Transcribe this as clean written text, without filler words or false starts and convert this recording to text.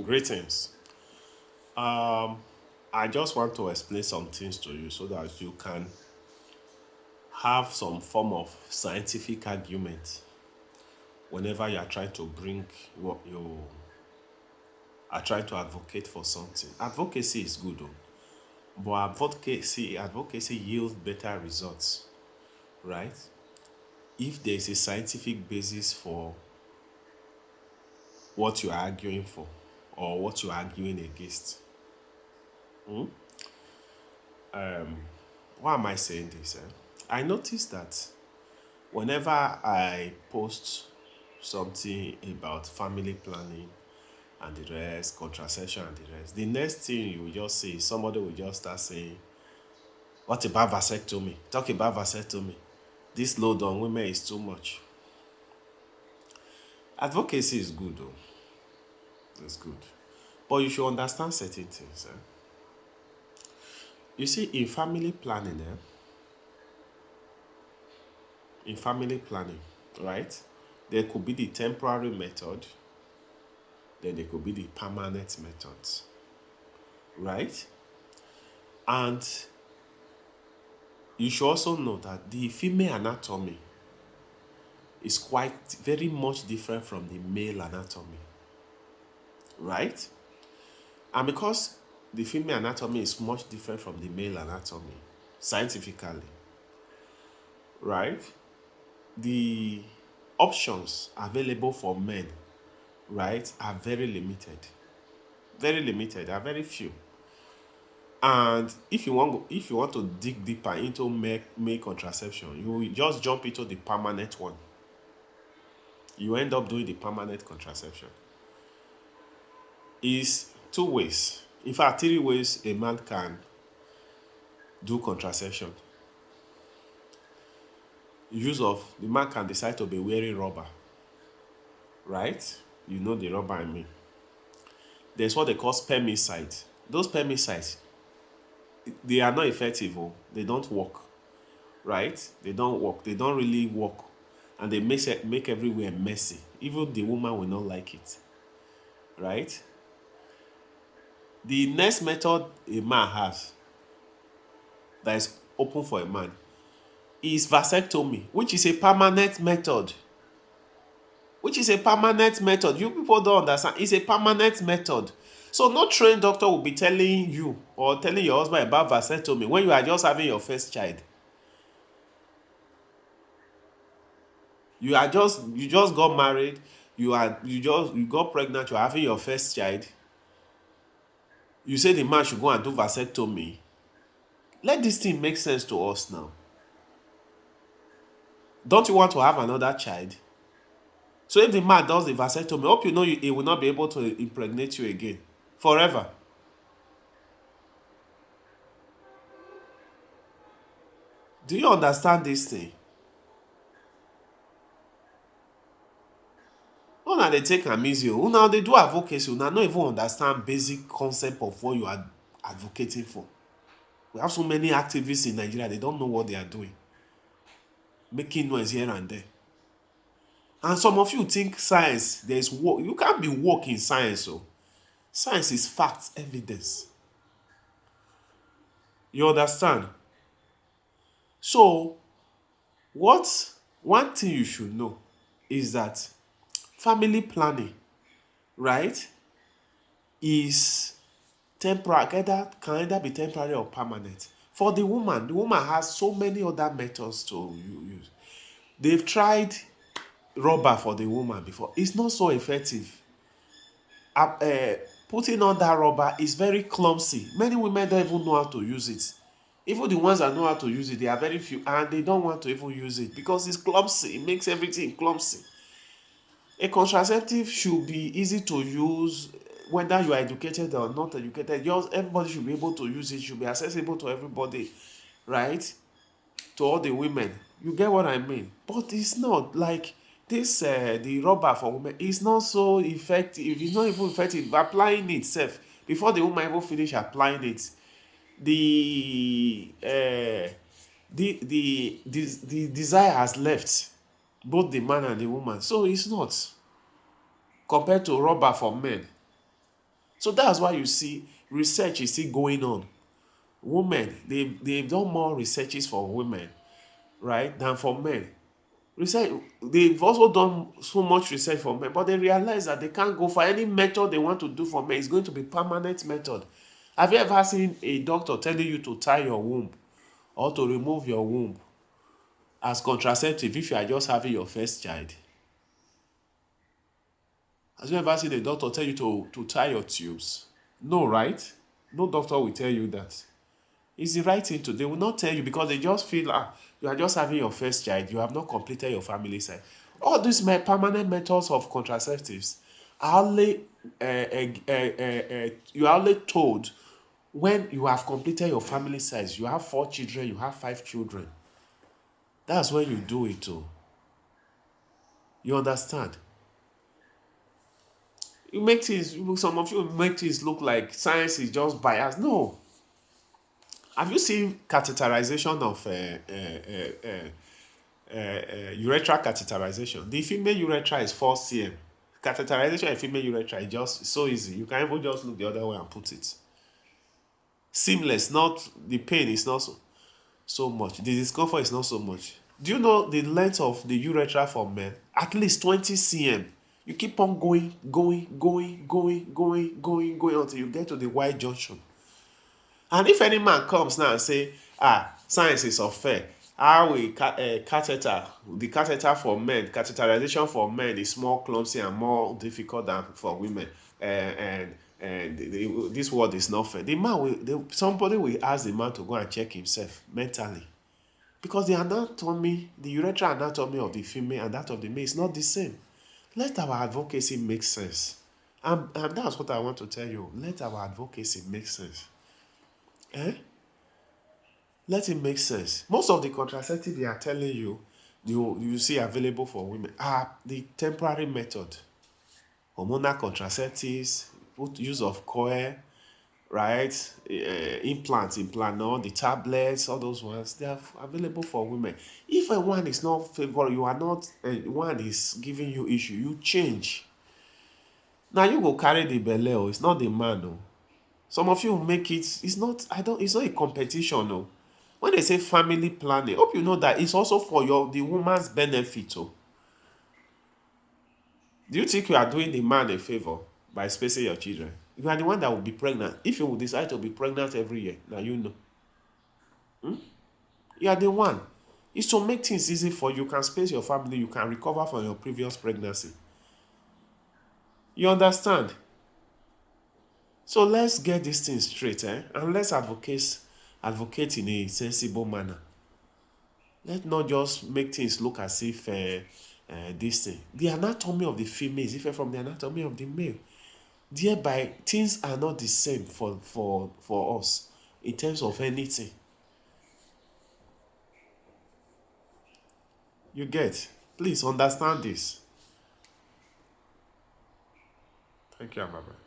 Greetings. Um, I just want to explain some things to you so that you can have some form of scientific argument whenever you are trying to bring what you are trying to advocate for something. Advocacy is good, though, but advocacy yields better results, right? If there is a scientific basis for what you are arguing for or what you are arguing against. Why am I saying this? I noticed that whenever I post something about family planning and the rest, contraception and the rest, the next thing you will just see is somebody will just start saying, what about vasectomy? Talk about vasectomy. This load on women is too much. Advocacy is good though. It's good. But you should understand certain things. You see, in family planning, right? There could be the temporary method, then there could be the permanent methods, right? And you should also know that the female anatomy is quite very much different from the male anatomy, right? And because the female anatomy is much different from the male anatomy, scientifically, right? The options available for men, right, are very limited. Very limited, are very few. And if you want to dig deeper into male contraception, you will just jump into the permanent one. You end up doing the permanent contraception. Is two ways. In fact, three ways a man can do contraception. Use of the man can decide to be wearing rubber, right? You know the rubber I mean. There's what they call spermicides. Those spermicides, they are not effective. Oh. They don't work, right? They don't work. They don't really work, and they make everywhere messy. Even the woman will not like it, right? The next method a man has that is open for a man is vasectomy, which is a permanent method. Which is a permanent method. You people don't understand. It's a permanent method. So no trained doctor will be telling you or telling your husband about vasectomy when you are just having your first child. You just got married, you got pregnant, you're having your first child. You say the man should go and do vasectomy. Let this thing make sense to us now. Don't you want to have another child? So if the man does the vasectomy, hope you know he will not be able to impregnate you again forever. Do you understand this thing? Una dey take am easy o. Una dey do advocacy, una no even understand basic concept of what you are advocating for. We have so many activists in Nigeria, they don't know what they are doing. Making noise here and there. And some of you think science, there's work. You can't be work in science. Oh. Science is facts, evidence. You understand? So, one thing you should know is that family planning, right, is temporary, can either be temporary or permanent. For the woman has so many other methods to use. They've tried rubber for the woman before. It's not so effective. Putting on that rubber is very clumsy. Many women don't even know how to use it. Even the ones that know how to use it, they are very few, and they don't want to even use it because it's clumsy. It makes everything clumsy. A contraceptive should be easy to use, whether you are educated or not educated. Just everybody should be able to use it. Should be accessible to everybody, right? To all the women. You get what I mean? But it's not like this. The rubber for women is not so effective. It's not even effective. Applying it itself before the woman even finish applying it, the the desire has left both the man and the woman. So it's not compared to rubber for men. So that's why you see research is still going on. Women, they've done more researches for women, right, than for men. Research, they've also done so much research for men, but they realize that they can't go for any method they want to do for men. It's going to be permanent method. Have you ever seen a doctor telling you to tie your womb or to remove your womb as contraceptive if you are just having your first child? Have you ever seen a doctor tell you to tie your tubes? No, right? No doctor will tell you that. It's the right thing to do. They will not tell you because they just feel you are just having your first child. You have not completed your family side. All these permanent methods of contraceptives are only you are only told when you have completed your family size. You have 4 children. You have 5 children. That's when you do it too. You understand? You make things. Some of you make things look like science is just biased. No. Have you seen catheterization of urethral catheterization? The female urethra is 4 cm. Catheterization of female urethra is just so easy. You can even just look the other way and put it. Seamless, not the pain is not so much. The discomfort is not so much. Do you know the length of the urethra for men? At least 20 cm. You keep on going until you get to the Y junction. And if any man comes now and say, science is unfair, how we catheter, the catheter for men, catheterization for men is more clumsy and more difficult than for women, and this word is not fair. Somebody will ask the man to go and check himself mentally, because the anatomy, the urethral anatomy of the female and that of the male is not the same. Let our advocacy make sense, and that's what I want to tell you. Let our advocacy make sense. Eh? Let it make sense. Most of the contraceptives they are telling you, you see available for women are the temporary method. Hormonal contraceptives, use of coil, right? Implant, the tablets, all those ones, they are available for women. If a one is not favorable, you are not, one is giving you issue, you change. Now you go carry the belle, it's not the man, no. Some of you make it, it's not a competition, no. When they say family planning, hope you know that it's also for the woman's benefit. Oh. Do you think you are doing the man a favor by spacing your children? You are the one that will be pregnant. If you will decide to be pregnant every year, now you know. You are the one. It's to make things easy for you. You can space your family. You can recover from your previous pregnancy. You understand? So let's get this thing straight, and let's advocate in a sensible manner. Let's not just make things look as if this thing. The anatomy of the female is different from the anatomy of the male. Thereby, things are not the same for us in terms of anything. You get? Please understand this. Thank you, Baba.